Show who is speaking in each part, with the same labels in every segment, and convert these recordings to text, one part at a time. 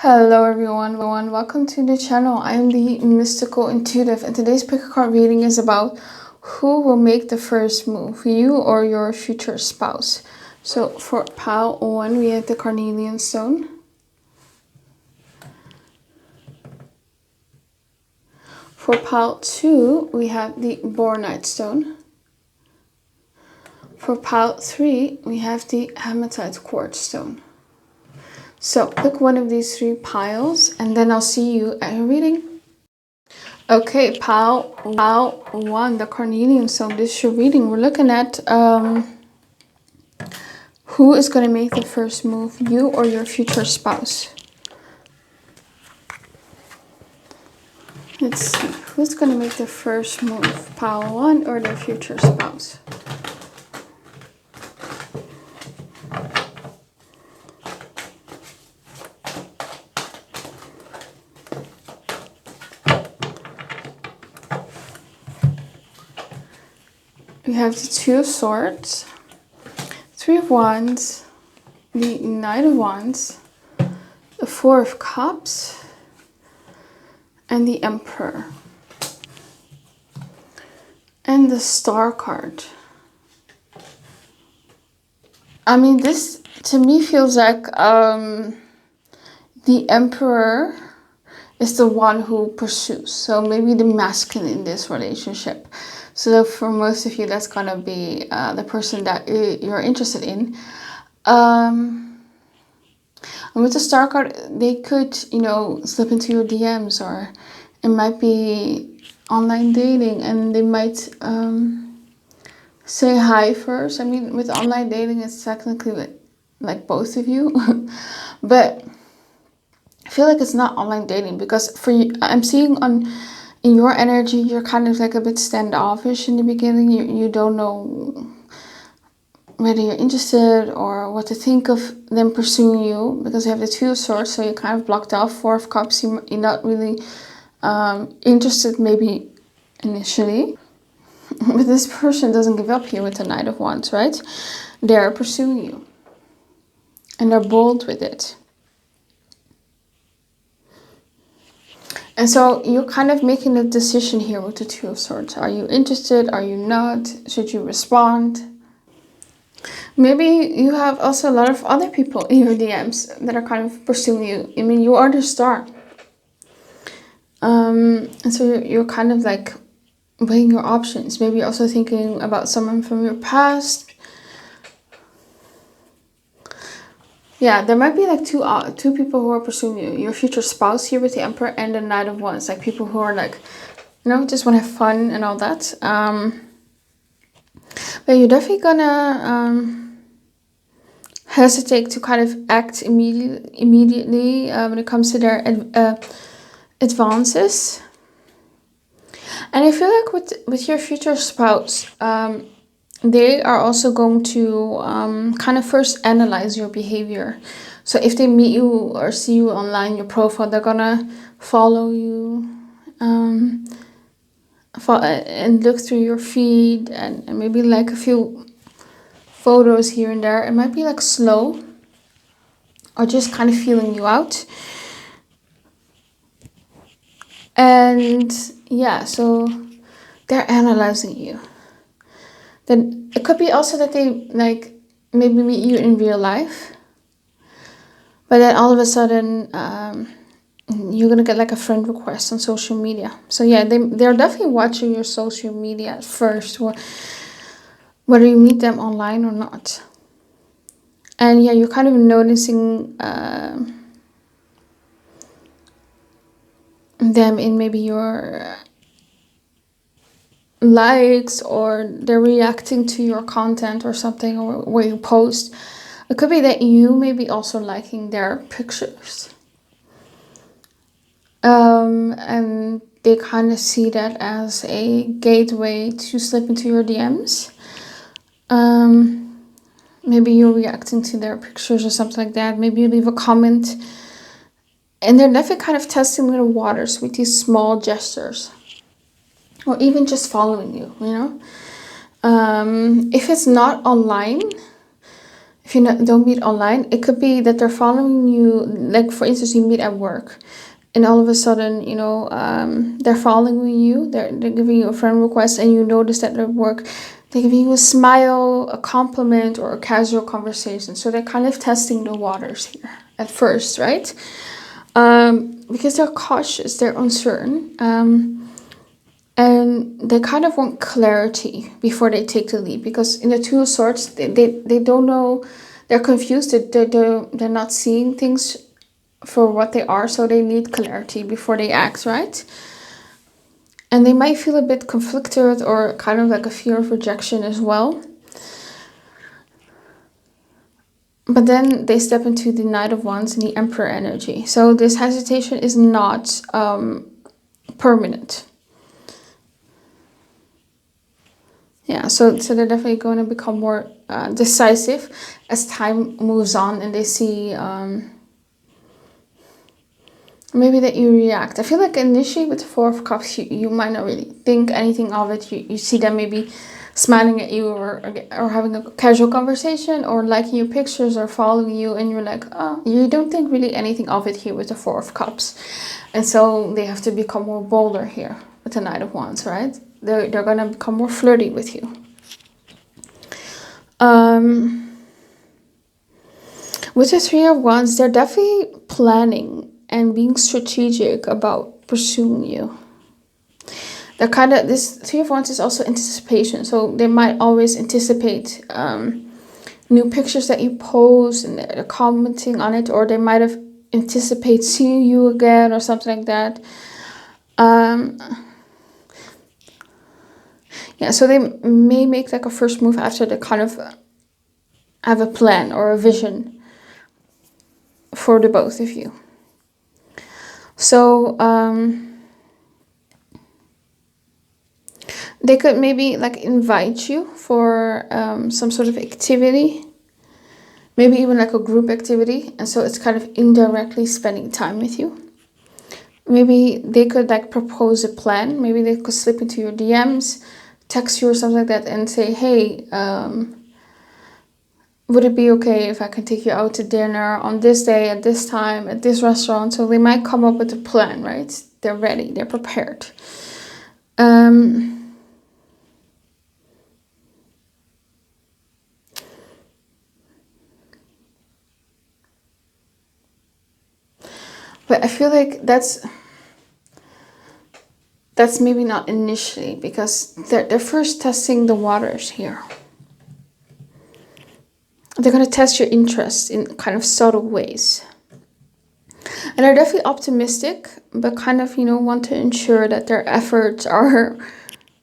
Speaker 1: Hello everyone, welcome to the channel. I am the Mystical Intuitive, and today's pick a card reading is about who will make the first move, you or your future spouse. So for pile 1 we have the Carnelian stone. For pile 2 we have the Bornite stone. For pile 3 we have the Hematite quartz stone. So pick one of these 3 piles and then I'll see you at your reading. Okay, pile 1, the Carnelian stone. This is your reading. We're looking at who is going to make the first move, you or your future spouse. Let's see, who's going to make the first move, pile 1 or their future spouse? We have the 2 of Swords, 3 of Wands, the Knight of Wands, the 4 of Cups, and the Emperor. And the Star card. I mean, this to me feels like the Emperor is the one who pursues. So maybe the masculine in this relationship. So for most of you, that's gonna be the person that you're interested in. And with the Star card, they could, slip into your DMs, or it might be online dating, and they might say hi first. I mean, with online dating, it's technically like both of you, but I feel like it's not online dating because for you, I'm seeing in your energy, you're kind of like a bit standoffish in the beginning. You don't know whether you're interested or what to think of them pursuing you, because you have the 2 of Swords, so you're kind of blocked off. 4 of Cups, you're not really interested maybe initially. But this person doesn't give up here with the Knight of Wands, right? They're pursuing you. And they're bold with it. And so you're kind of making a decision here with the 2 of Swords. Are you interested? Are you not? Should you respond? Maybe you have also a lot of other people in your DMs that are kind of pursuing you. I mean, you are the star. And so you're kind of like weighing your options. Maybe also thinking about someone from your past. Yeah, there might be like two people who are pursuing you. Your future spouse here with the Emperor and the Knight of Wands. Like people who are like, just want to have fun and all that. But you're definitely gonna hesitate to kind of act immediately when it comes to their advances. And I feel like with your future spouse, they are also going to kind of first analyze your behavior. So if they meet you or see you online, your profile, they're gonna follow you and look through your feed and maybe like a few photos here and there. It might be like slow or just kind of feeling you out. And yeah, so they're analyzing you. Then it could be also that they like maybe meet you in real life, but then all of a sudden you're gonna get like a friend request on social media. So yeah, they're definitely watching your social media at first, whether you meet them online or not. And yeah, you're kind of noticing them in maybe your likes, or they're reacting to your content or something, or where you post. It could be that you may be also liking their pictures. And they kind of see that as a gateway to slip into your DMs. Maybe you're reacting to their pictures or something like that. Maybe you leave a comment. And they're definitely kind of testing the waters with these small gestures. Or even just following you, If it's not online, if you don't meet online, it could be that they're following you. Like, for instance, you meet at work, and all of a sudden, you know, they're following you. They're giving you a friend request, and you notice that at work, they're giving you a smile, a compliment, or a casual conversation. So they're kind of testing the waters here at first, right? Because they're cautious, they're uncertain, and they kind of want clarity before they take the leap. Because in the Two of Swords, they don't know, they're confused, they're not seeing things for what they are, so they need clarity before they act, right? And they might feel a bit conflicted or kind of like a fear of rejection as well. But then they step into the Knight of Wands and the Emperor energy. So this hesitation is not permanent. Yeah, so they're definitely going to become more decisive as time moves on, and they see maybe that you react. I feel like initially with the Four of Cups, you might not really think anything of it. You see them maybe smiling at you, or having a casual conversation, or liking your pictures, or following you, and you're like, oh, you don't think really anything of it here with the Four of Cups. And so they have to become more bolder here with the Knight of Wands, right? They're going to become more flirty with you. With the Three of Wands, they're definitely planning and being strategic about pursuing you. They're kind of, this Three of Wands is also anticipation. So they might always anticipate new pictures that you post, and they're commenting on it, or they might have anticipate seeing you again or something like that. Yeah, so they may make like a first move after they kind of have a plan or a vision for the both of you. So they could maybe like invite you for some sort of activity, maybe even like a group activity, and so it's kind of indirectly spending time with you. Maybe they could like propose a plan. Maybe they could slip into your DMs, text you or something like that, and say, hey, would it be okay if I can take you out to dinner on this day, at this time, at this restaurant? So they might come up with a plan, right? They're ready, they're prepared. But I feel like that's maybe not initially, because they're first testing the waters here. They're going to test your interest in kind of subtle ways. And they're definitely optimistic, but kind of, want to ensure that their efforts are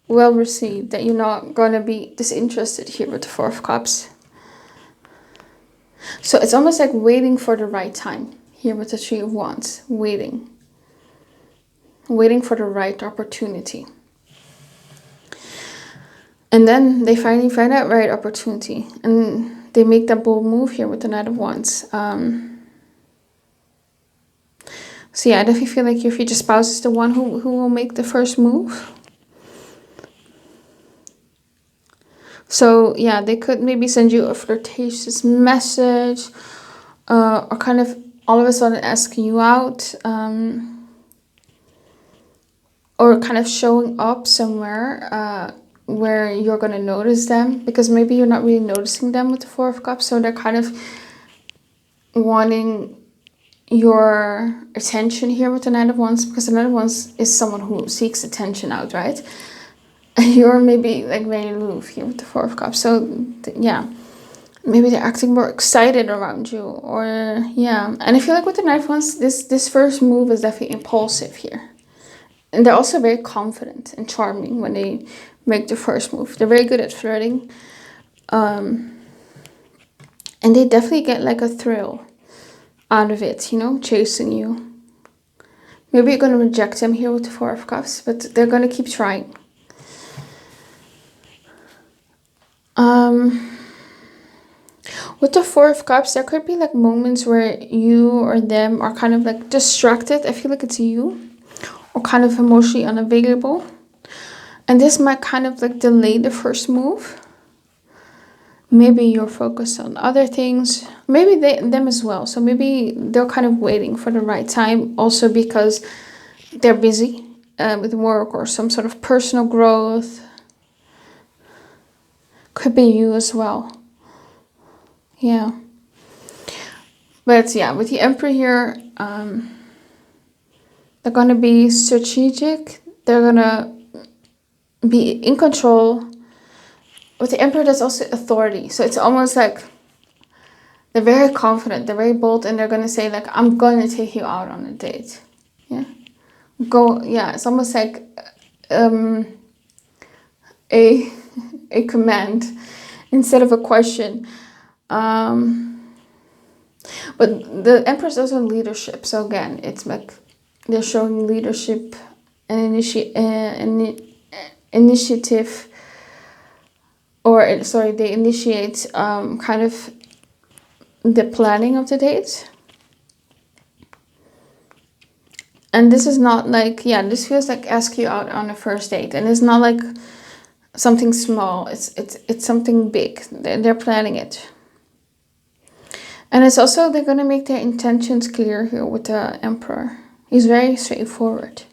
Speaker 1: well received, that you're not going to be disinterested here with the Four of Cups. So it's almost like waiting for the right time here with the Three of Wands. Waiting for the right opportunity. And then they finally find that right opportunity, and they make that bold move here with the Knight of Wands. So yeah, I definitely feel like your future spouse is the one who will make the first move. So yeah, they could maybe send you a flirtatious message, or kind of all of a sudden asking you out, or kind of showing up somewhere where you're going to notice them, because maybe you're not really noticing them with the Four of Cups. So they're kind of wanting your attention here with the Knight of Wands, because the Knight of Wands is someone who seeks attention out, right? And you're maybe like very aloof here with the Four of Cups. So yeah, maybe they're acting more excited around you, or yeah. And I feel like with the Knight of Wands, this first move is definitely impulsive here. And they're also very confident and charming when they make the first move. They're very good at flirting. And they definitely get like a thrill out of it, chasing you. Maybe you're going to reject them here with the Four of Cups, but they're going to keep trying. With the Four of Cups, there could be like moments where you or them are kind of like distracted. I feel like it's you, or kind of emotionally unavailable. And this might kind of like delay the first move. Maybe you're focused on other things. Maybe them as well. So maybe they're kind of waiting for the right time. Also because they're busy with work or some sort of personal growth. Could be you as well. Yeah. But yeah, with the Emperor here, they're going to be strategic. They're going to be in control. With the Emperor, there's also authority. So it's almost like they're very confident, they're very bold, and they're going to say, like, I'm going to take you out on a date. Yeah. Yeah, it's almost like a a command instead of a question. But the Empress is also leadership. So again, it's like they're showing leadership and initiative, or sorry, they initiate kind of the planning of the date. And this is not like, yeah, this feels like ask you out on a first date, and it's not like something small. It's something big. They're planning it. And it's also, they're going to make their intentions clear here with the Emperor. He's very straightforward.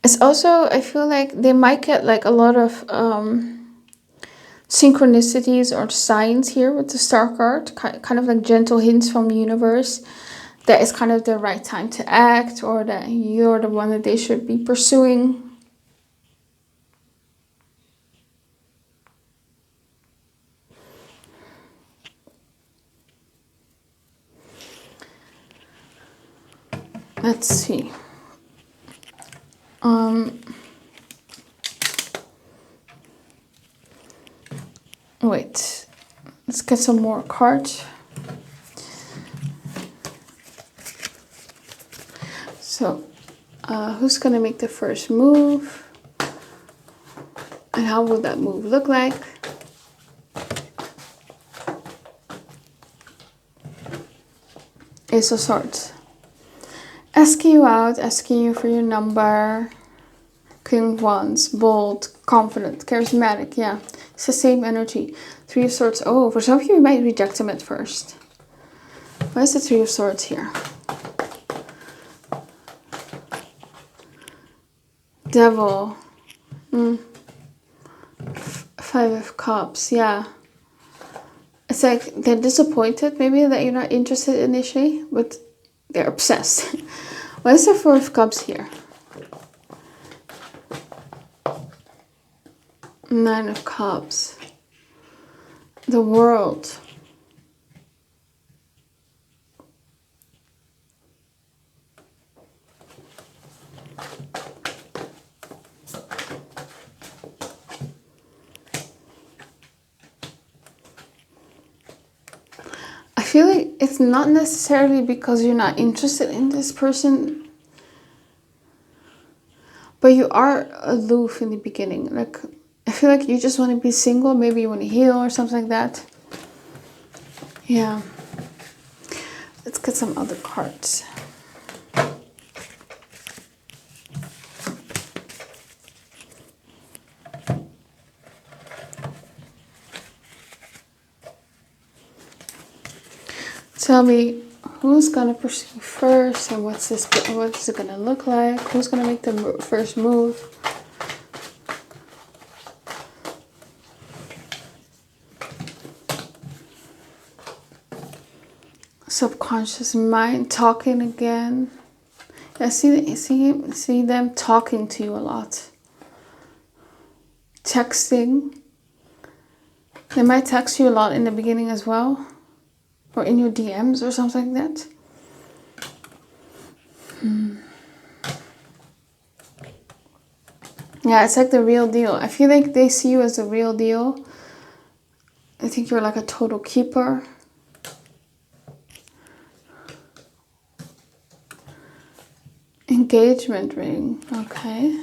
Speaker 1: It's also, I feel like they might get like a lot of synchronicities or signs here with the Star card. Kind of like gentle hints from the universe that it's kind of the right time to act, or that you're the one that they should be pursuing. Let's see. Wait, let's get some more cards. So, who's gonna make the first move? And how will that move look like? Ace of Swords. Asking you out, asking you for your number. King of Wands, bold, confident, charismatic, yeah. It's the same energy. Three of Swords. Oh, for some of you, you might reject him at first. Where's the Three of Swords here? Devil. Five of Cups, yeah. It's like they're disappointed, maybe, that you're not interested initially, but they're obsessed. Where's the Four of Cups here? Nine of Cups. The World. I feel like it's not necessarily because you're not interested in this person, but you are aloof in the beginning. Like, I feel like you just want to be single. Maybe you want to heal or something like that. Yeah. Let's get some other cards. Tell me who's gonna pursue first, and what's it gonna look like? Who's gonna make the first move? Subconscious mind talking again. I see them talking to you a lot. Texting. They might text you a lot in the beginning as well, or in your DMs or something like that. Yeah, it's like the real deal. I feel like they see you as the real deal. I think you're like a total keeper. Engagement ring, okay.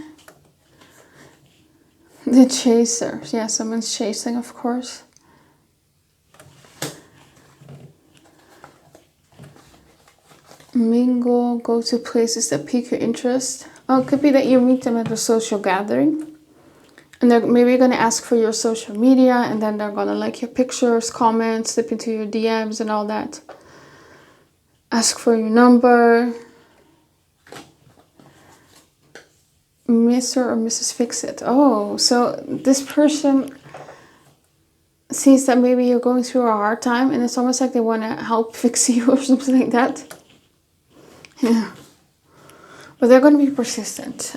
Speaker 1: The chaser, yeah, someone's chasing, of course. Mingle, go to places that pique your interest. Oh, it could be that you meet them at a social gathering. And they're maybe going to ask for your social media, and then they're going to like your pictures, comment, slip into your DMs and all that. Ask for your number. Mr. or Mrs. Fix-It. Oh, so this person sees that maybe you're going through a hard time, and it's almost like they want to help fix you or something like that. Yeah. But they're going to be persistent.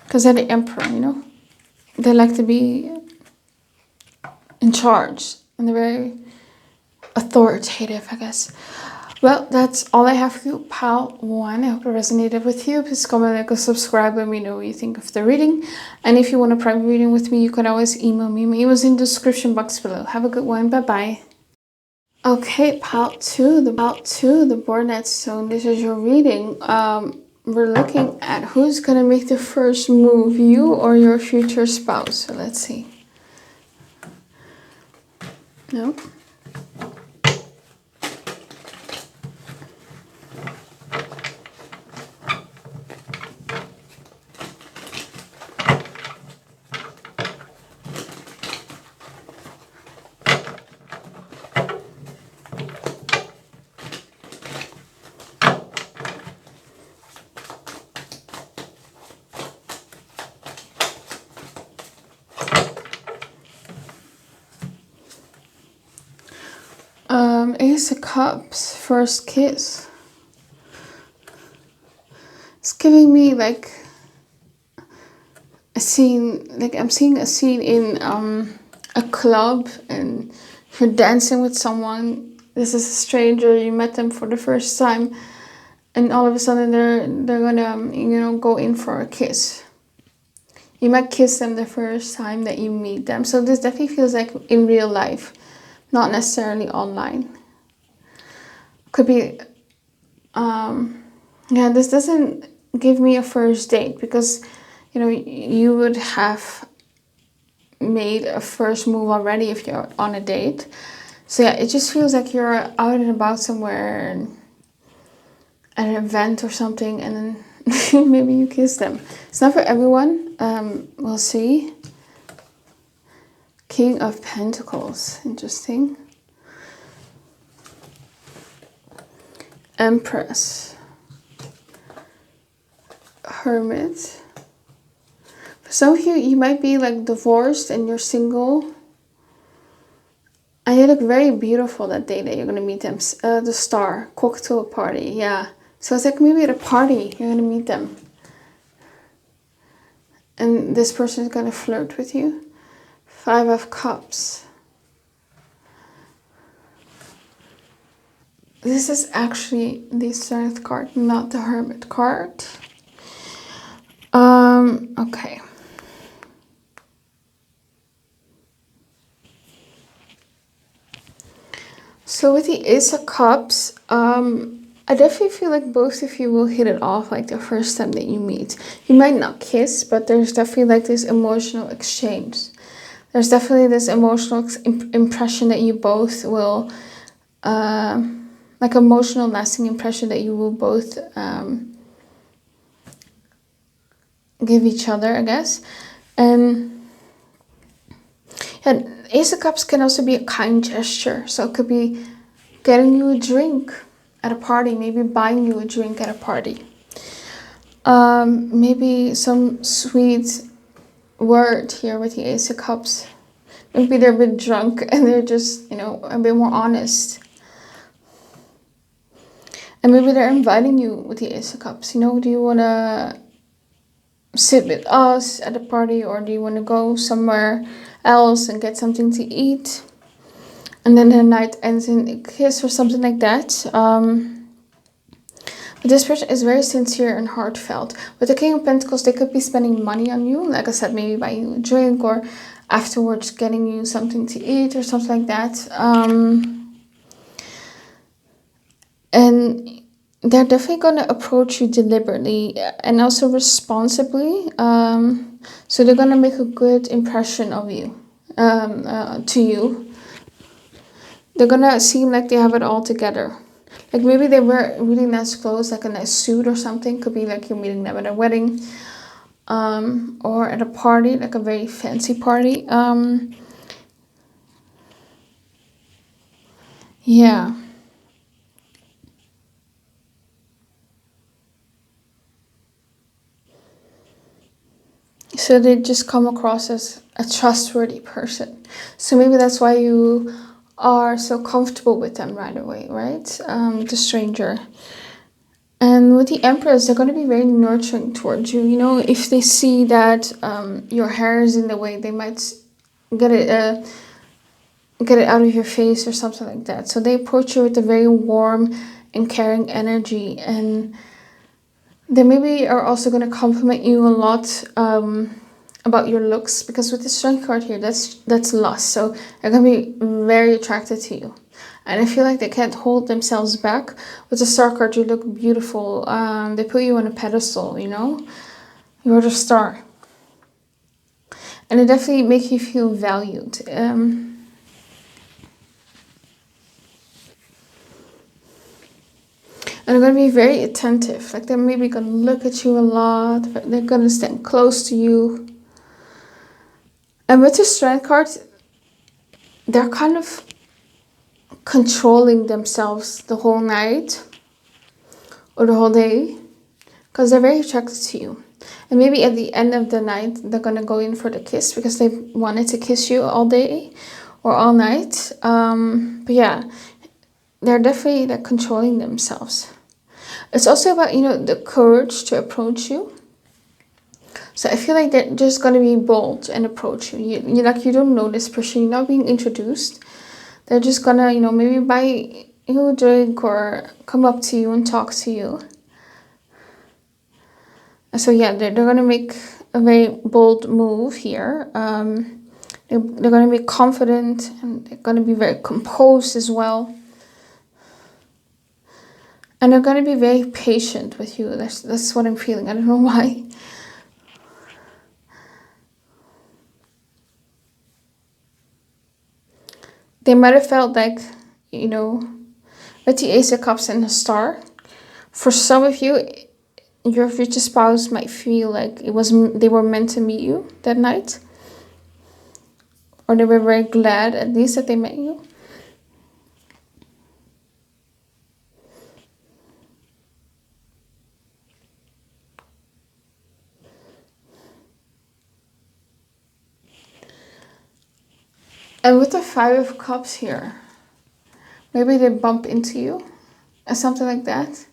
Speaker 1: Because they're the emperor, you know? They like to be in charge. And they're very authoritative, I guess. Well, that's all I have for you, pile 1. I hope it resonated with you. Please comment, like, or subscribe. Let me know what you think of the reading. And if you want a private reading with me, you can always email me. My email is in the description box below. Have a good one. Bye-bye. Okay, pile 2, the Bornite stone. This is your reading. We're looking at who's going to make the first move, you or your future spouse. So let's see. No. Ace of Cups, first kiss. It's giving me like a scene, like I'm seeing a scene in a club, and you're dancing with someone. This is a stranger, you met them for the first time, and all of a sudden they're gonna, you know, go in for a kiss. You might kiss them the first time that you meet them. So this definitely feels like in real life, not necessarily online. Could be, yeah, this doesn't give me a first date, because, you know, you would have made a first move already if you're on a date. So yeah, it just feels like you're out and about somewhere, and at an event or something, and then maybe you kiss them. It's not for everyone. We'll see. King of Pentacles, interesting. Empress. Hermit. For some of you, you might be like divorced and you're single. And you look very beautiful that day that you're going to meet them. The Star. Cocktail party. Yeah. So it's like maybe at a party you're going to meet them. And this person is going to flirt with you. 5 of Cups. This is actually the Strength card, not the Hermit card. Okay. So with the Ace of Cups, I definitely feel like both of you will hit it off like the first time that you meet. You might not kiss, but there's definitely like this emotional exchange. There's definitely this emotional impression that you both will, like emotional lasting impression that you will both give each other, I guess. And Ace of Cups can also be a kind gesture. So it could be getting you a drink at a party, maybe buying you a drink at a party. Maybe some sweet word here with the Ace of Cups. Maybe they're a bit drunk and they're just, you know, a bit more honest. And maybe they're inviting you with the Ace of Cups. You know, do you want to sit with us at a party, or do you want to go somewhere else and get something to eat? And then the night ends in a kiss or something like that. But this person is very sincere and heartfelt. With the King of Pentacles, they could be spending money on you. Like I said, maybe buying you a drink, or afterwards getting you something to eat or something like that. And they're definitely going to approach you deliberately and also responsibly. So they're going to make a good impression of you, to you. They're going to seem like they have it all together. Like maybe they wear really nice clothes, like a nice suit or something. Could be like you're meeting them at a wedding, or at a party, like a very fancy party. Yeah. So they just come across as a trustworthy person. So maybe that's why you are so comfortable with them right away, right? The stranger. And with the Empress, they're going to be very nurturing towards you. You know, if they see that your hair is in the way, they might get it get it out of your face or something like that. So they approach you with a very warm and caring energy, and they maybe are also going to compliment you a lot about your looks, because with the Strength card here, that's lust. So they're going to be very attracted to you. And I feel like they can't hold themselves back. With the Star card, you look beautiful. They put you on a pedestal, you know? You're the star. And it definitely makes you feel valued. And they're going to be very attentive. Like they're maybe going to look at you a lot. They're going to stand close to you. And with the Strength card, they're kind of controlling themselves the whole night or the whole day, because they're very attracted to you. And maybe at the end of the night, they're going to go in for the kiss because they wanted to kiss you all day or all night. But yeah, they're definitely like controlling themselves. It's also about, you know, the courage to approach you. So I feel like they're just going to be bold and approach you. You like, you don't know this person, you're not being introduced. They're just going to, you know, maybe buy you a drink or come up to you and talk to you. So yeah, they're going to make a very bold move here. They're going to be confident, and they're going to be very composed as well. And they're going to be very patient with you. That's what I'm feeling. I don't know why. They might have felt like, you know, with the Ace of Cups and the Star, for some of you, your future spouse might feel like they were meant to meet you that night. Or they were very glad at least that they met you. And with the Five of Cups here, maybe they bump into you or something like that.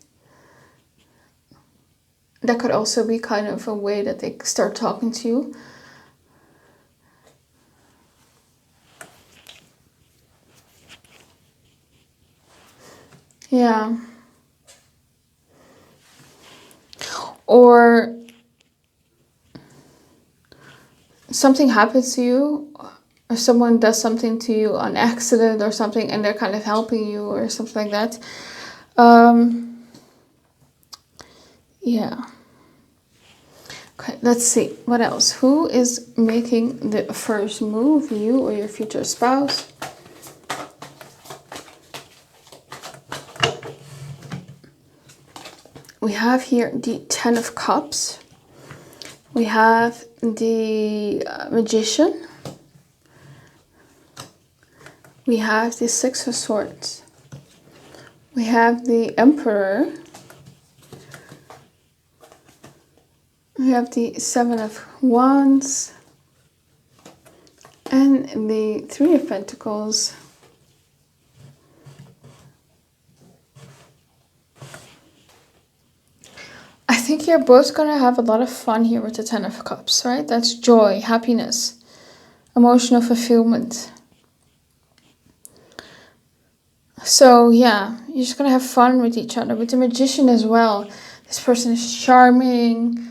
Speaker 1: That could also be kind of a way that they start talking to you. Yeah. Or something happens to you, or someone does something to you on accident or something, and they're kind of helping you or something like that. Yeah. Okay, let's see. What else? Who is making the first move? You or your future spouse? We have here the Ten of Cups. We have the Magician. We have the Six of Swords. We have the Emperor. We have the Seven of Wands. And the Three of Pentacles. I think you're both going to have a lot of fun here with the Ten of Cups, right? That's joy, happiness, emotional fulfillment. So yeah, you're just going to have fun with each other. With the Magician as well, this person is charming,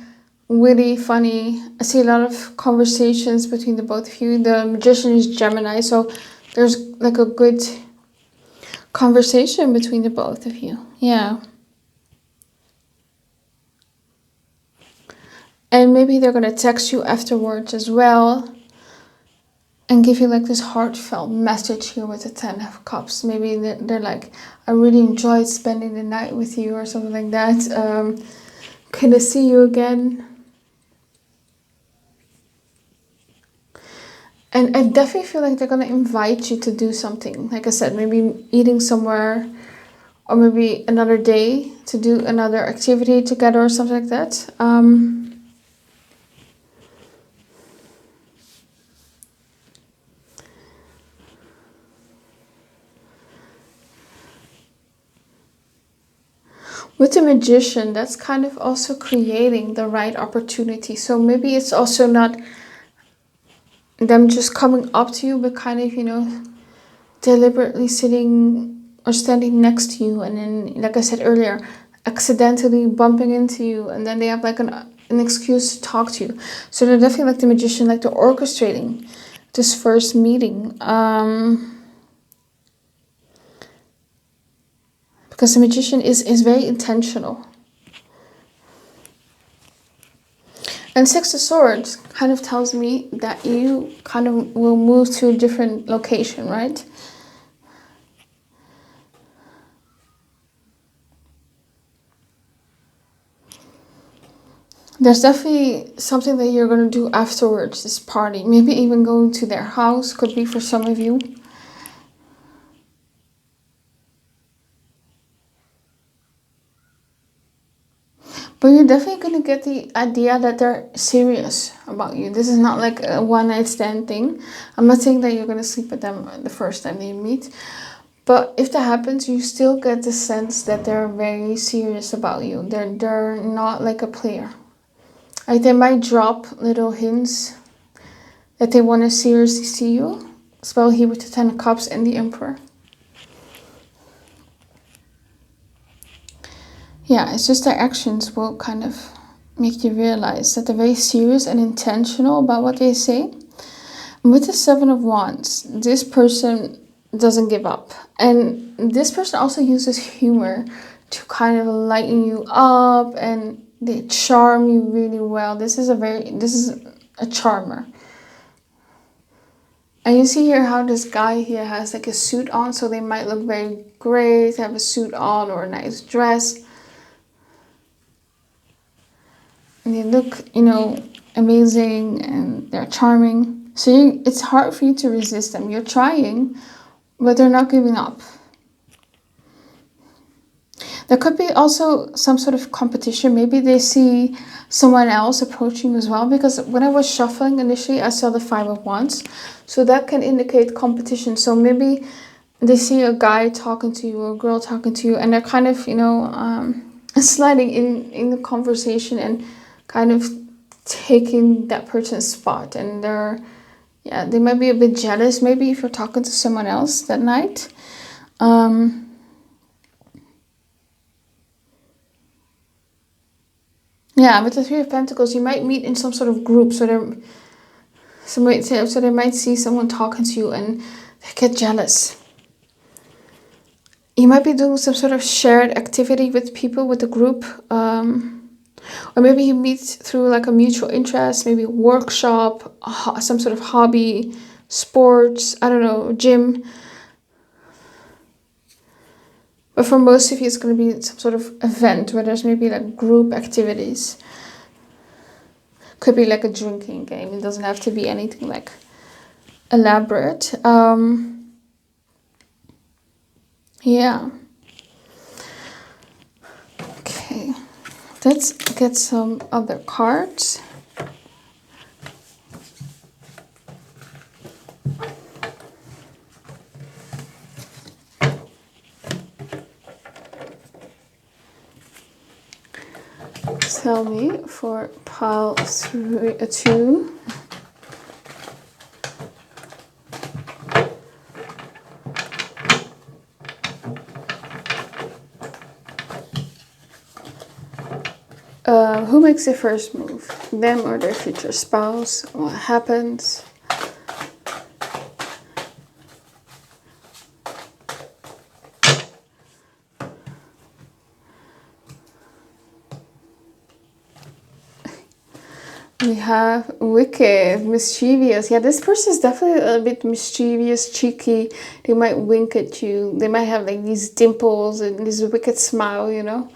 Speaker 1: witty, funny. I see a lot of conversations between the both of you. The Magician is Gemini, so there's like a good conversation between the both of you. Yeah. And maybe they're going to text you afterwards as well. and give you like this heartfelt message here with the Ten of Cups. Maybe they're like, I really enjoyed spending the night with you or something like that. Can I see you again? And I definitely feel like they're going to invite you to do something. Like I said, maybe eating somewhere, or maybe another day to do another activity together or something like that. With the Magician, that's kind of also creating the right opportunity. So maybe it's also not them just coming up to you, but kind of, deliberately sitting or standing next to you. And then, like I said earlier, accidentally bumping into you. And then they have like an excuse to talk to you. So they're definitely like the Magician, like they're orchestrating this first meeting. Because the Magician is very intentional. And Six of Swords kind of tells me that you kind of will move to a different location, right? There's definitely something that you're going to do afterwards, this party. Maybe even going to their house, could be for some of you. But you're definitely going to get the idea that they're serious about you. This is not like a one-night stand thing. I'm not saying that you're going to sleep with them the first time you meet. But if that happens, you still get the sense that they're very serious about you. They're not like a player. Like they might drop little hints that they want to seriously see you. Spell here with the Ten of Cups and the Emperor. Yeah, it's just their actions will kind of make you realize that they're very serious and intentional about what they say. And with the Seven of Wands, this person doesn't give up. And this person also uses humor to kind of lighten you up, and they charm you really well. This is a charmer. And you see here how this guy here has like a suit on, so they might look very great, have a suit on or a nice dress. And they look, amazing, and they're charming. So it's hard for you to resist them. You're trying, but they're not giving up. There could be also some sort of competition. Maybe they see someone else approaching as well. Because when I was shuffling initially, I saw the Five of Wands. So that can indicate competition. So maybe they see a guy talking to you or a girl talking to you, and they're kind of, sliding in the conversation and kind of taking that person's spot. And they might be a bit jealous maybe if you're talking to someone else that night. Yeah, with the Three of Pentacles, you might meet in some sort of group. So they might see someone talking to you and they get jealous. You might be doing some sort of shared activity with people, with the group. Or maybe you meet through like a mutual interest, maybe a workshop, some sort of hobby, sports, I don't know, gym. But for most of you, it's going to be some sort of event where there's maybe like group activities. Could be like a drinking game. It doesn't have to be anything like elaborate. Yeah. Okay. Let's get some other cards. Tell me for pile 2. Who makes the first move? Them or their future spouse? What happens? We have wicked, mischievous. Yeah, this person is definitely a bit mischievous, cheeky. They might wink at you. They might have like these dimples and this wicked smile, you know.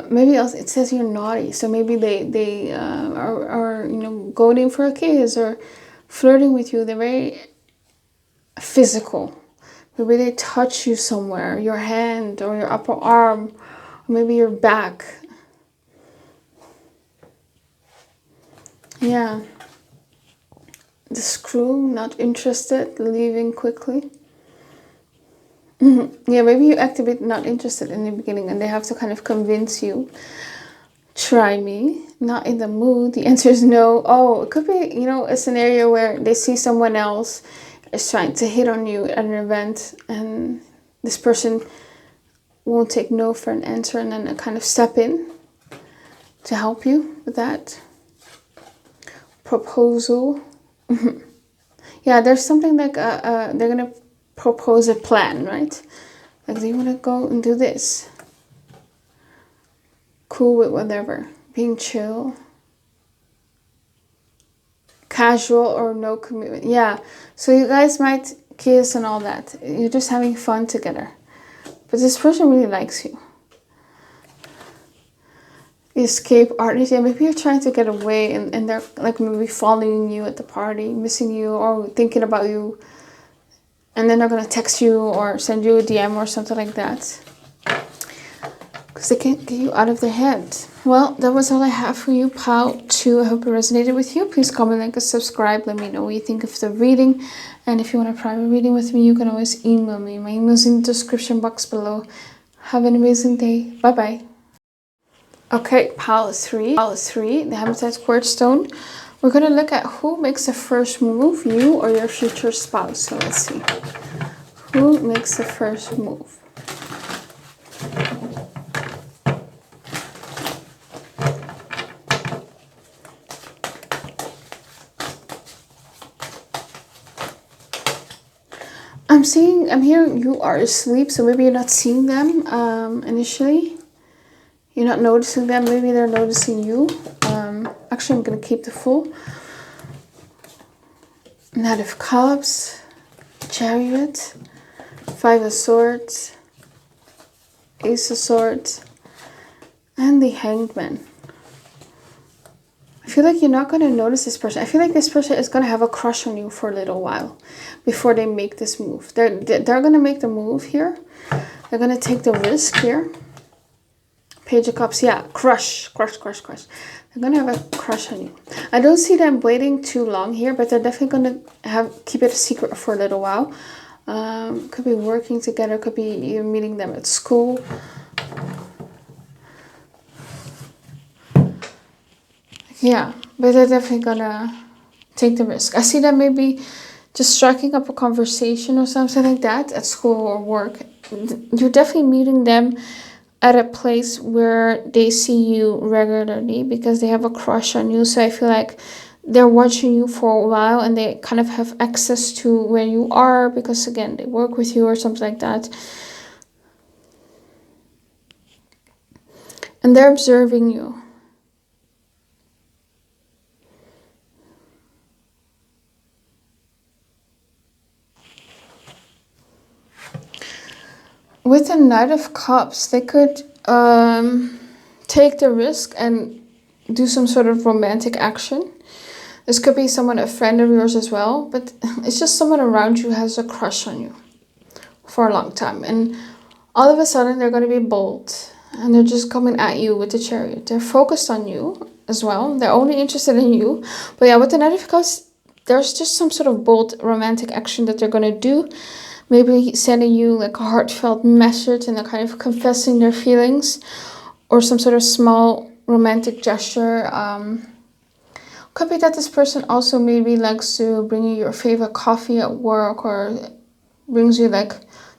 Speaker 1: Maybe also it says you're naughty, so maybe they are you know, going in for a kiss or flirting with you. They're very physical. Maybe they touch you somewhere, your hand or your upper arm, or maybe your back. Yeah. The screw, not interested, leaving quickly. Yeah, maybe you act a bit not interested in the beginning and they have to kind of convince you. Try me, not in the mood. The answer is no. Oh, it could be, you know, a scenario where they see someone else is trying to hit on you at an event and this person won't take no for an answer and then I kind of step in to help you with that. Proposal. Yeah, there's something like they're gonna propose a plan, right? Like, do you want to go and do this? Cool with whatever. Being chill. Casual or no commitment. Yeah, so you guys might kiss and all that. You're just having fun together. But this person really likes you. Escape artist. Yeah, maybe you're trying to get away and they're like maybe following you at the party, missing you or thinking about you. And then they're going to text you or send you a DM or something like that. Because they can't get you out of their head. Well, that was all I have for you, pal 2. I hope it resonated with you. Please comment, like, and subscribe. Let me know what you think of the reading. And if you want a private reading with me, you can always email me. My email is in the description box below. Have an amazing day. Bye-bye. Okay, pile 3, the Hematite Quartz stone. We're going to look at who makes the first move, you or your future spouse. So let's see. Who makes the first move? I'm hearing you are asleep, so maybe you're not seeing them initially. You're not noticing them, maybe they're noticing you. Actually, I'm going to keep the full. Knight of Cups, Chariot, 5 of Swords, Ace of Swords, and the Hanged Man. I feel like you're not going to notice this person. I feel like this person is going to have a crush on you for a little while before they make this move. They're going to make the move here. They're going to take the risk here. Page of Cups, yeah, crush. They're going to have a crush on you. I don't see them waiting too long here, but they're definitely going to keep it a secret for a little while. Could be working together, could be you meeting them at school. Yeah, but they're definitely going to take the risk. I see them maybe just striking up a conversation or something like that at school or work. You're definitely meeting them at a place where they see you regularly because they have a crush on you. So I feel like they're watching you for a while and they kind of have access to where you are because, again, they work with you or something like that. And they're observing you. With the Knight of Cups, they could take the risk and do some sort of romantic action. This could be someone, a friend of yours as well, but it's just someone around you has a crush on you for a long time. And all of a sudden, they're going to be bold and they're just coming at you with the Chariot. They're focused on you as well. They're only interested in you. But yeah, with the Knight of Cups, there's just some sort of bold romantic action that they're going to do. Maybe sending you like a heartfelt message and they're kind of confessing their feelings, or some sort of small romantic gesture. Could be that this person also maybe likes to bring you your favorite coffee at work, or brings you like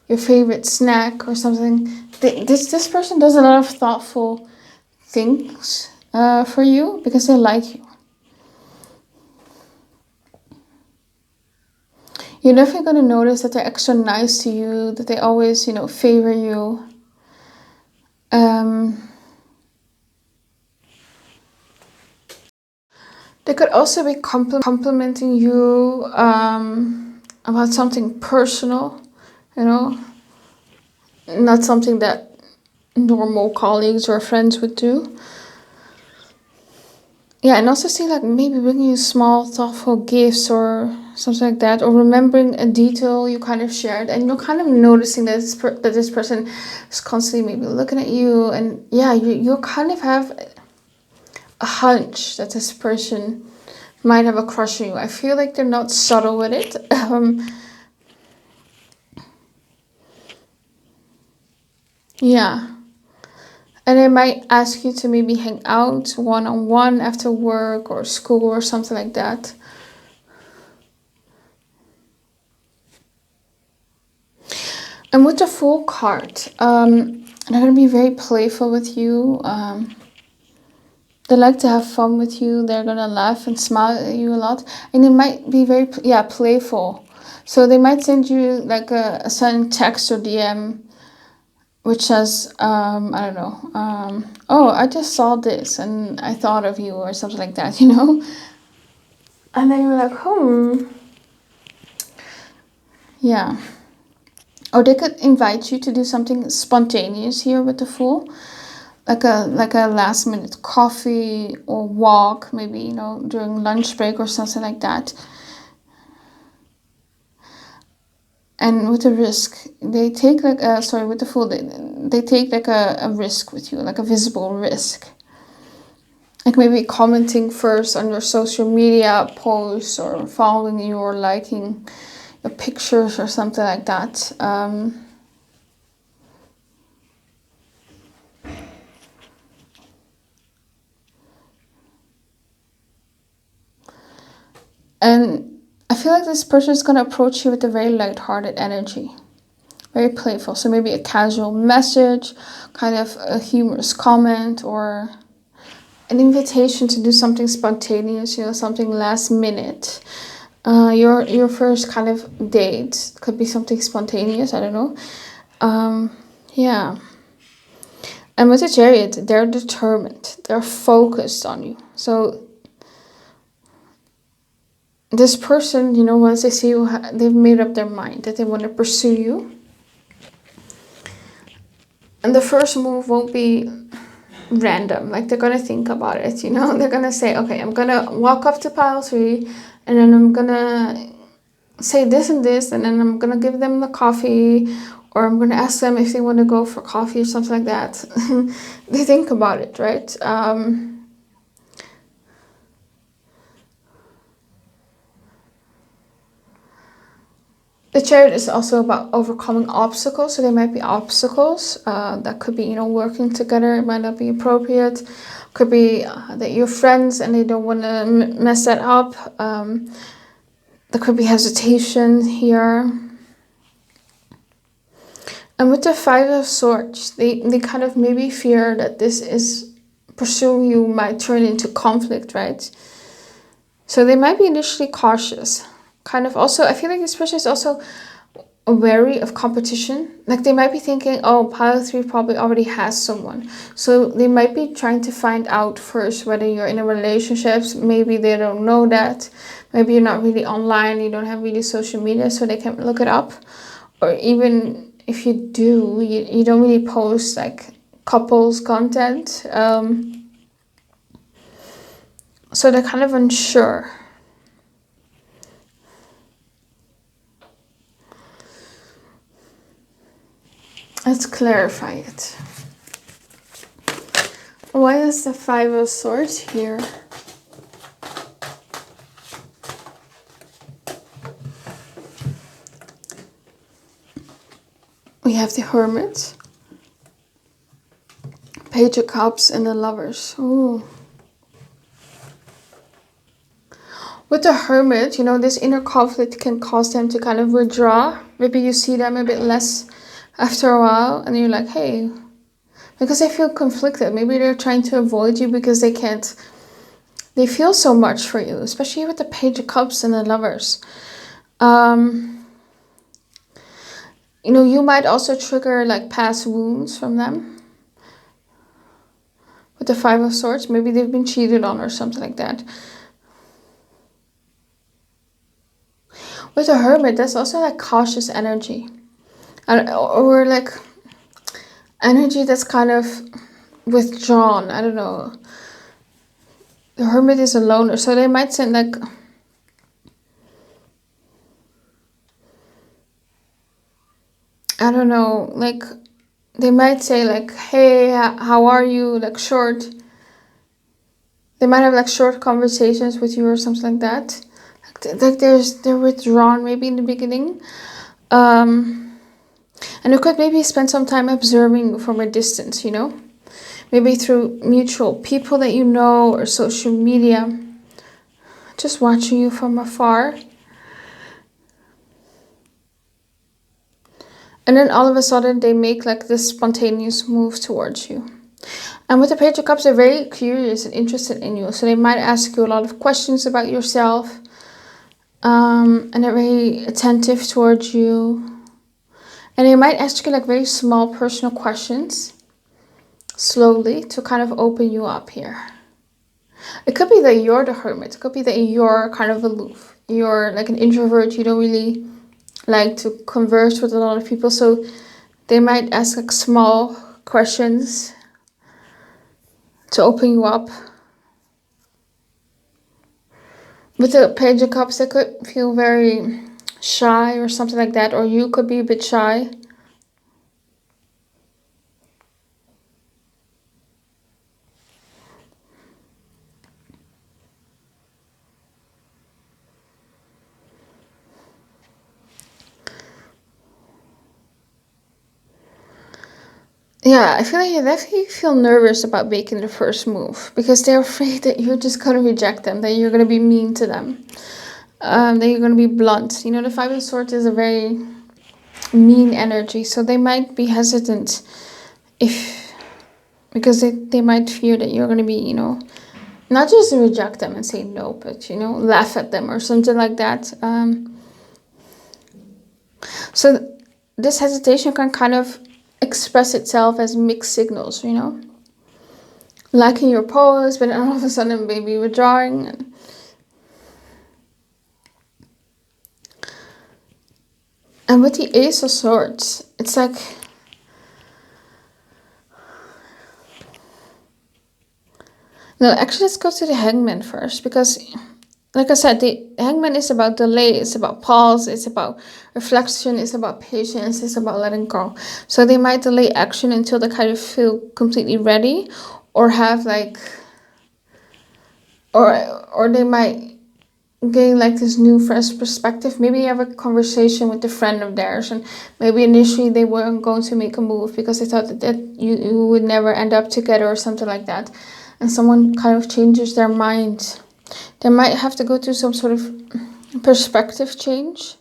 Speaker 1: your favorite snack or something. This person does a lot of thoughtful things for you because they like you. You're definitely going to notice that they're extra nice to you, that they always, you know, favor you. They could also be complimenting you about something personal, you know, not something that normal colleagues or friends would do. Yeah, and also see like maybe bringing you small, thoughtful gifts or something like that, or remembering a detail you kind of shared, and you're kind of noticing that this person is constantly maybe looking at you, and yeah, you kind of have a hunch that this person might have a crush on you. I feel like they're not subtle with it. Yeah. And they might ask you to maybe hang out one-on-one after work or school or something like that. And with the Fool card, they're going to be very playful with you. They like to have fun with you. They're going to laugh and smile at you a lot. And they might be very, playful. So they might send you like a sudden text or DM which says, I don't know, oh, I just saw this and I thought of you or something like that, you know? And then you're like, yeah. Or they could invite you to do something spontaneous here with the Fool. Like a last minute coffee or walk, maybe, you know, during lunch break or something like that. And with the risk, they take like with the Fool, they take like a risk with you, like a visible risk. Like maybe commenting first on your social media posts or following you or liking your pictures or something like that. And I feel like this person is going to approach you with a very light-hearted energy. Very playful. So maybe a casual message, kind of a humorous comment, or an invitation to do something spontaneous, you know, something last minute. Your first kind of date could be something spontaneous, I don't know. Yeah. And with the Chariot, they're determined. They're focused on you. So this person, you know, once they see you, they've made up their mind that they want to pursue you. And the first move won't be random. Like, they're going to think about it, you know. They're going to say, okay, I'm going to walk up to pile 3 and then I'm going to say this and this, and then I'm going to give them the coffee, or I'm going to ask them if they want to go for coffee or something like that. They think about it, right? The Chariot is also about overcoming obstacles. So there might be obstacles that could be, you know, working together. It might not be appropriate. Could be that you're friends and they don't want to mess that up. There could be hesitation here. And with the Five of Swords, they kind of maybe fear that this is pursuing you might turn into conflict, right? So they might be initially cautious. Kind of also, I feel like this person is also wary of competition. Like, they might be thinking, oh, pile 3 probably already has someone. So they might be trying to find out first whether you're in a relationship. Maybe they don't know that. Maybe you're not really online. You don't have really social media, so they can look it up. Or even if you do, you don't really post like couples content. So they're kind of unsure. Let's clarify it. Why is the Five of Swords here? We have the Hermit, Page of Cups, and the Lovers. Ooh. With the Hermit, you know, this inner conflict can cause them to kind of withdraw. Maybe you see them a bit less after a while, and you're like, hey, because they feel conflicted. Maybe they're trying to avoid you because they feel so much for you, especially with the Page of Cups and the Lovers. You know, you might also trigger like past wounds from them. With the Five of Swords, maybe they've been cheated on or something like that. With a hermit, that's also like cautious energy. Or like energy that's kind of withdrawn. I don't know. The hermit is a loner, so they might send like, I don't know, like they might say like, hey, how are you? Like short. They might have like short conversations with you or something like that. Like they're withdrawn maybe in the beginning. And you could maybe spend some time observing from a distance, you know? Maybe through mutual people that you know or social media. Just watching you from afar. And then all of a sudden they make like this spontaneous move towards you. And with the Page of Cups, they're very curious and interested in you. So they might ask you a lot of questions about yourself. And they're very attentive towards you. And they might ask you like very small personal questions. Slowly to kind of open you up here. It could be that you're the hermit. It could be that you're kind of aloof. You're like an introvert. You don't really like to converse with a lot of people. So they might ask like small questions to open you up. With the Page of Cups, they could feel very shy or something like that. Or you could be a bit shy. Yeah, I feel like you definitely feel nervous about making the first move because they're afraid that you're just going to reject them, that you're going to be mean to them, that you're going to be blunt. You know, the Five of Swords is a very mean energy, so they might be hesitant because they might fear that you're going to be, you know, not just reject them and say no, but, you know, laugh at them or something like that. So this hesitation can kind of express itself as mixed signals, you know, liking your pose, but then all of a sudden maybe withdrawing. And with the Ace of Swords, it's like, no, actually let's go to the Hangman first, because like I said, the Hangman is about delay, it's about pause, it's about reflection, it's about patience, it's about letting go. So they might delay action until they kind of feel completely ready, or have like, or they might gain like this new fresh perspective. Maybe you have a conversation with a friend of theirs, and maybe initially they weren't going to make a move because they thought that you would never end up together or something like that. And someone kind of changes their mind. They might have to go through some sort of perspective change.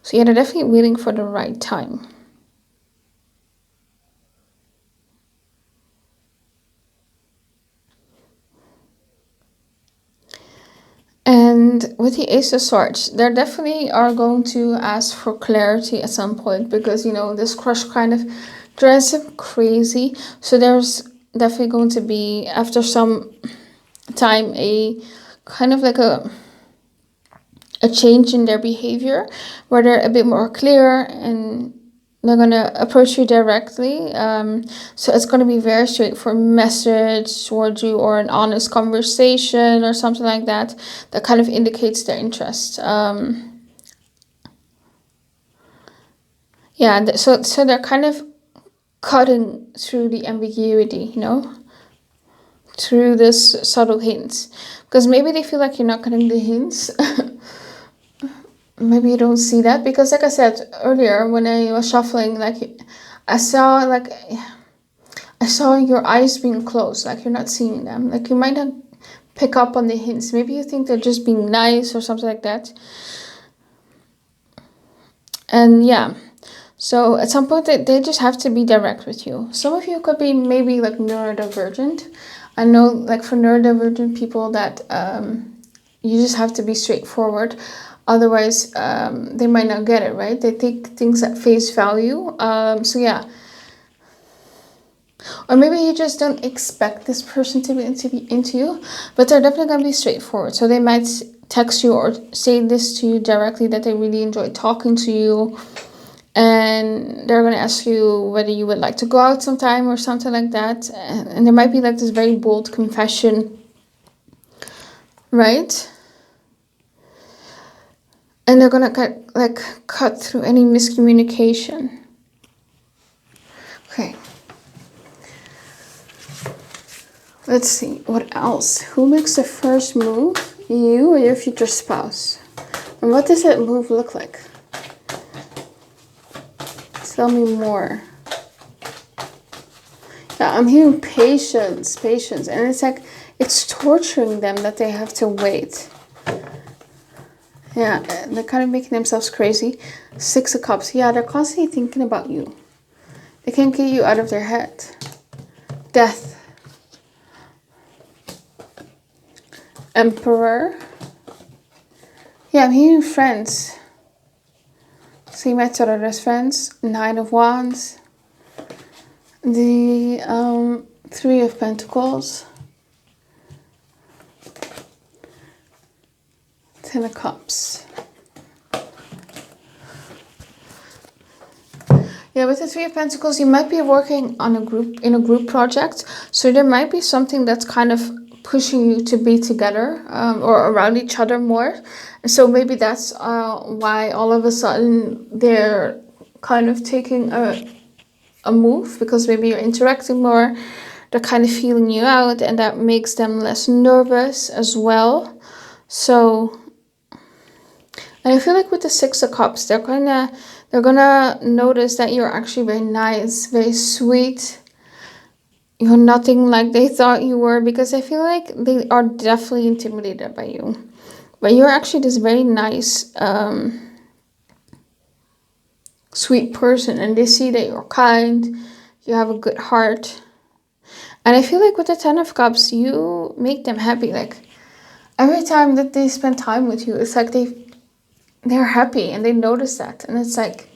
Speaker 1: So yeah, they're definitely waiting for the right time. And with the Ace of Swords, they definitely are going to ask for clarity at some point, because, you know, this crush kind of drives them crazy. So there's definitely going to be, after some time, a kind of like a change in their behavior, where they're a bit more clear and they're going to approach you directly. So it's going to be very straightforward message towards you, or an honest conversation or something like that, that kind of indicates their interest. Yeah, so they're kind of cutting through the ambiguity, you know, through this subtle hints, because maybe they feel like you're not getting the hints. Maybe you don't see that, because like I said earlier when I was shuffling, like I saw your eyes being closed, like you're not seeing them, like you might not pick up on the hints. Maybe you think they're just being nice or something like that. And yeah, so at some point they just have to be direct with you. Some of you could be maybe like neurodivergent. I know, like for neurodivergent people, that you just have to be straightforward. Otherwise, they might not get it, right? They take things at face value. So yeah. Or maybe you just don't expect this person to be into you, but they're definitely going to be straightforward. So they might text you or say this to you directly, that they really enjoy talking to you. And they're going to ask you whether you would like to go out sometime or something like that. And there might be like this very bold confession, right? And they're going to cut through any miscommunication. Okay. Let's see, what else? Who makes the first move? You or your future spouse? And what does that move look like? Tell me more. Yeah, I'm hearing patience. And it's like, it's torturing them that they have to wait. Yeah, they're kind of making themselves crazy. 6 of Cups. Yeah, they're constantly thinking about you. They can't get you out of their head. Death. Emperor. Yeah, I'm hearing friends. So you might sort of as friends. 9 of Wands. The 3 of Pentacles. 10 of Cups. Yeah, with the 3 of Pentacles, you might be working on in a group project. So there might be something that's kind of pushing you to be together or around each other more. So maybe that's why all of a sudden they're kind of taking a move, because maybe you're interacting more. They're kind of feeling you out, and that makes them less nervous as well. So, and I feel like with the 6 of Cups, they're gonna notice that you're actually very nice, very sweet. You're nothing like they thought you were, because I feel like they are definitely intimidated by you. But you're actually this very nice, sweet person, and they see that you're kind, you have a good heart. And I feel like with the 10 of Cups, you make them happy. Like, every time that they spend time with you, it's like they're happy, and they notice that. And it's like,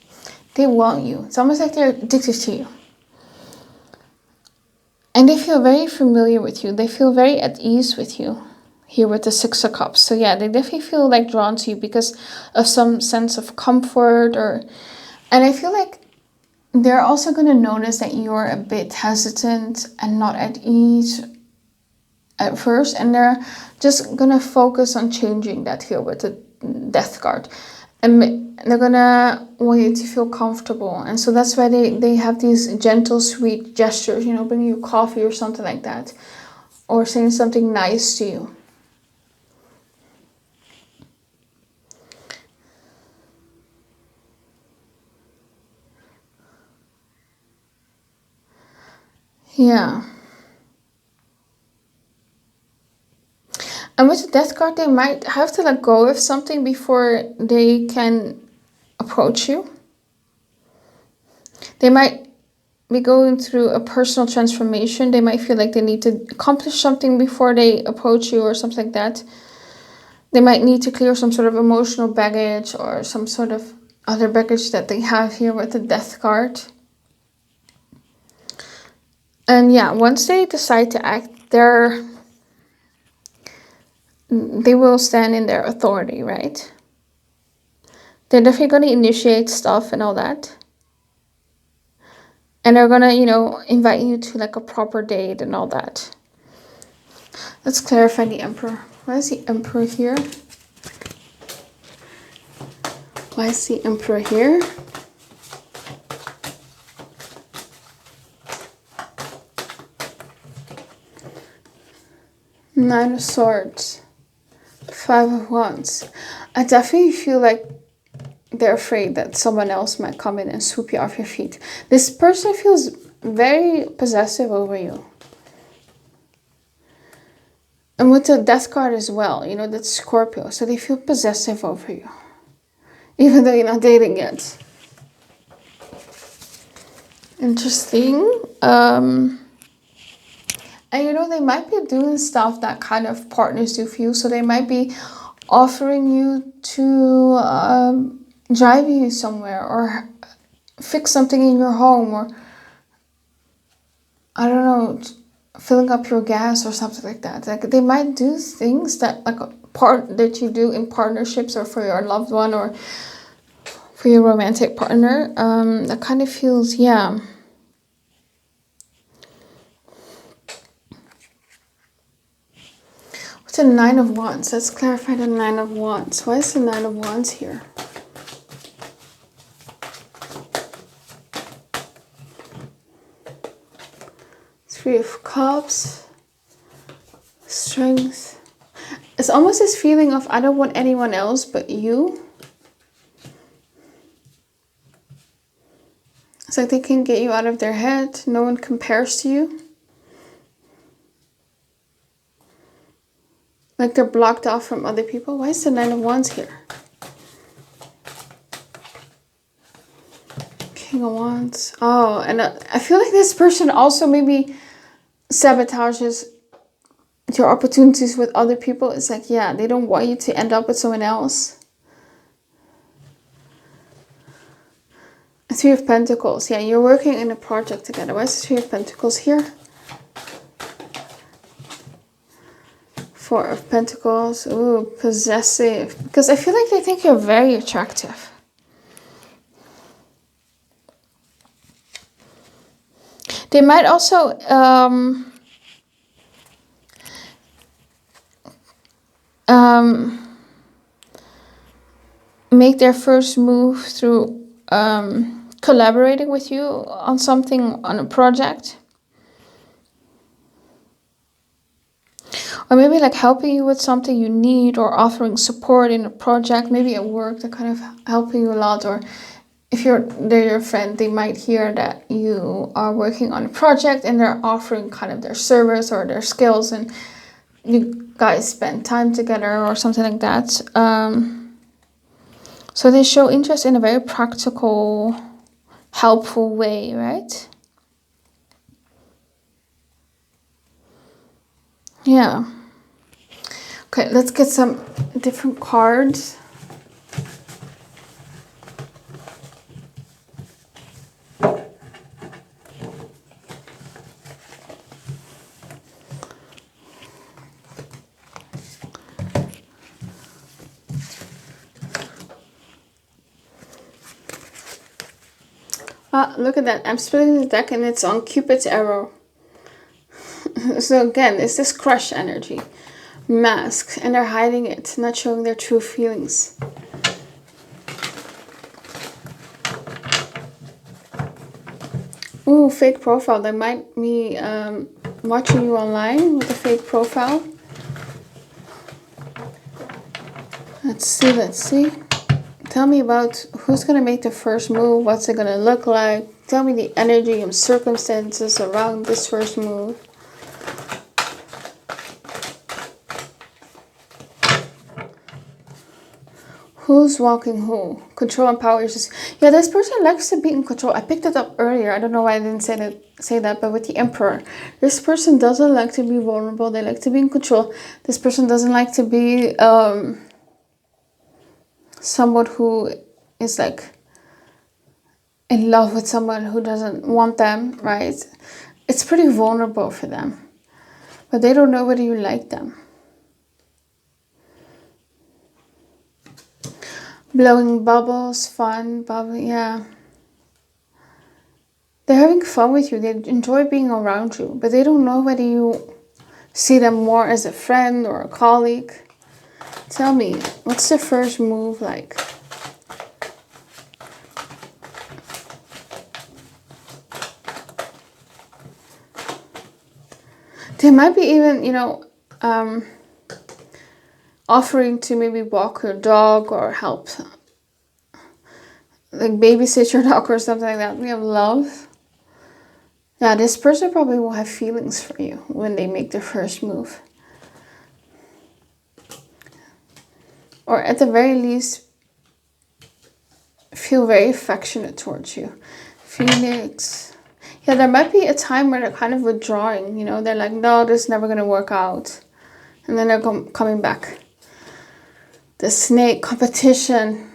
Speaker 1: they want you. It's almost like they're addicted to you. And they feel very familiar with you. They feel very at ease with you here with the 6 of Cups. So yeah, they definitely feel like drawn to you because of some sense of comfort and I feel like they're also going to notice that you're a bit hesitant and not at ease at first. And they're just going to focus on changing that here with the Death card. And they're gonna want you to feel comfortable, and so that's why they have these gentle, sweet gestures, you know, bringing you coffee or something like that, or saying something nice to you. Yeah. And with the Death card, they might have to let go of something before they can approach you. They might be going through a personal transformation. They might feel like they need to accomplish something before they approach you or something like that. They might need to clear some sort of emotional baggage or some sort of other baggage that they have here with the Death card. And yeah, once they decide to act, they will stand in their authority, right? They're definitely going to initiate stuff and all that. And they're going to, you know, invite you to like a proper date and all that. Let's clarify the Emperor. Why is the Emperor here? Why is the Emperor here? Nine of Swords. 5 of Wands. I definitely feel like they're afraid that someone else might come in and swoop you off your feet. This person feels very possessive over you. And with the Death card as well, you know, that's Scorpio. So they feel possessive over you. Even though you're not dating yet. Interesting. And you know, they might be doing stuff that kind of partners do for you. So they might be offering you to drive you somewhere or fix something in your home, or I don't know, filling up your gas or something like that. Like they might do things that like a part that you do in partnerships or for your loved one or for your romantic partner. That kind of feels, yeah. What's the Nine of Wands? Let's clarify the Nine of Wands. Why is the Nine of Wands here? Three of Cups. Strength. It's almost this feeling of I don't want anyone else but you. It's like they can get you out of their head. No one compares to you. Like they're blocked off from other people. Why is the Nine of Wands here? King of Wands. Oh, and I feel like this person also maybe sabotages your opportunities with other people. It's like, yeah, they don't want you to end up with someone else. Three of Pentacles. Yeah, you're working in a project together. Why is the Three of Pentacles here? Four of Pentacles. Ooh, possessive. Because I feel like they think you're very attractive. They might also make their first move through collaborating with you on something, on a project. Or maybe like helping you with something you need or offering support in a project. Maybe at work, they're kind of helping you a lot. Or if they're your friend, they might hear that you are working on a project and they're offering kind of their service or their skills, and you guys spend time together or something like that. So they show interest in a very practical, helpful way, right? Yeah. Okay, let's get some different cards. Ah, look at that. I'm splitting the deck and it's on Cupid's arrow. So again, it's this crush energy. Masked, and they're hiding it, not showing their true feelings. Ooh, fake profile. They might be watching you online with a fake profile. Let's see, let's see. Tell me about who's going to make the first move. What's it going to look like? Tell me the energy and circumstances around this first move. Who's walking who? Control and power is just... Yeah, this person likes to be in control. I picked it up earlier. I don't know why I didn't say that, but with the Emperor. This person doesn't like to be vulnerable. They like to be in control. This person doesn't like to be someone who is like in love with someone who doesn't want them, right? It's pretty vulnerable for them. But they don't know whether you like them. Blowing bubbles, fun, bubbling, yeah. They're having fun with you. They enjoy being around you. But they don't know whether you see them more as a friend or a colleague. Tell me, what's the first move like? They might be even, you know, offering to maybe walk your dog or help, like babysit your dog or something like that. We have love. Yeah, this person probably will have feelings for you when they make their first move. Or at the very least, feel very affectionate towards you. Phoenix. Yeah, there might be a time where they're kind of withdrawing, you know. They're like, no, this is never going to work out. And then they're coming back. The snake, competition.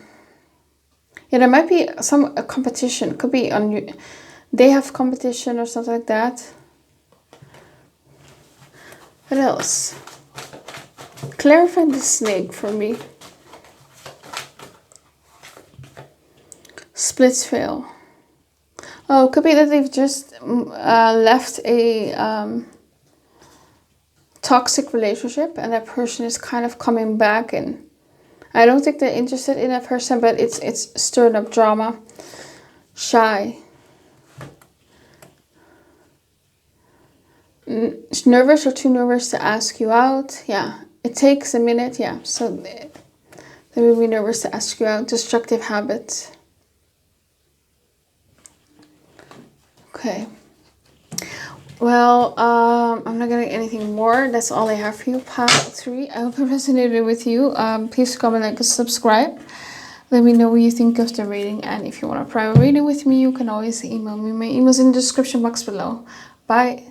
Speaker 1: Yeah, there might be a competition. Could be on you. They have competition or something like that. What else? Clarify the snake for me. Splits fail. Oh, it could be that they've just left a toxic relationship and that person is kind of coming back, and I don't think they're interested in that person, but it's stirring up drama. Shy. Nervous or too nervous to ask you out. Yeah, it takes a minute. Yeah, so they will be nervous to ask you out. Destructive habits. Okay. Well, I'm not getting anything more. That's all I have for you, pile 3. I hope it resonated with you. Please comment, like, and subscribe. Let me know what you think of the reading. And if you want a private reading with me, you can always email me. My email's in the description box below. Bye.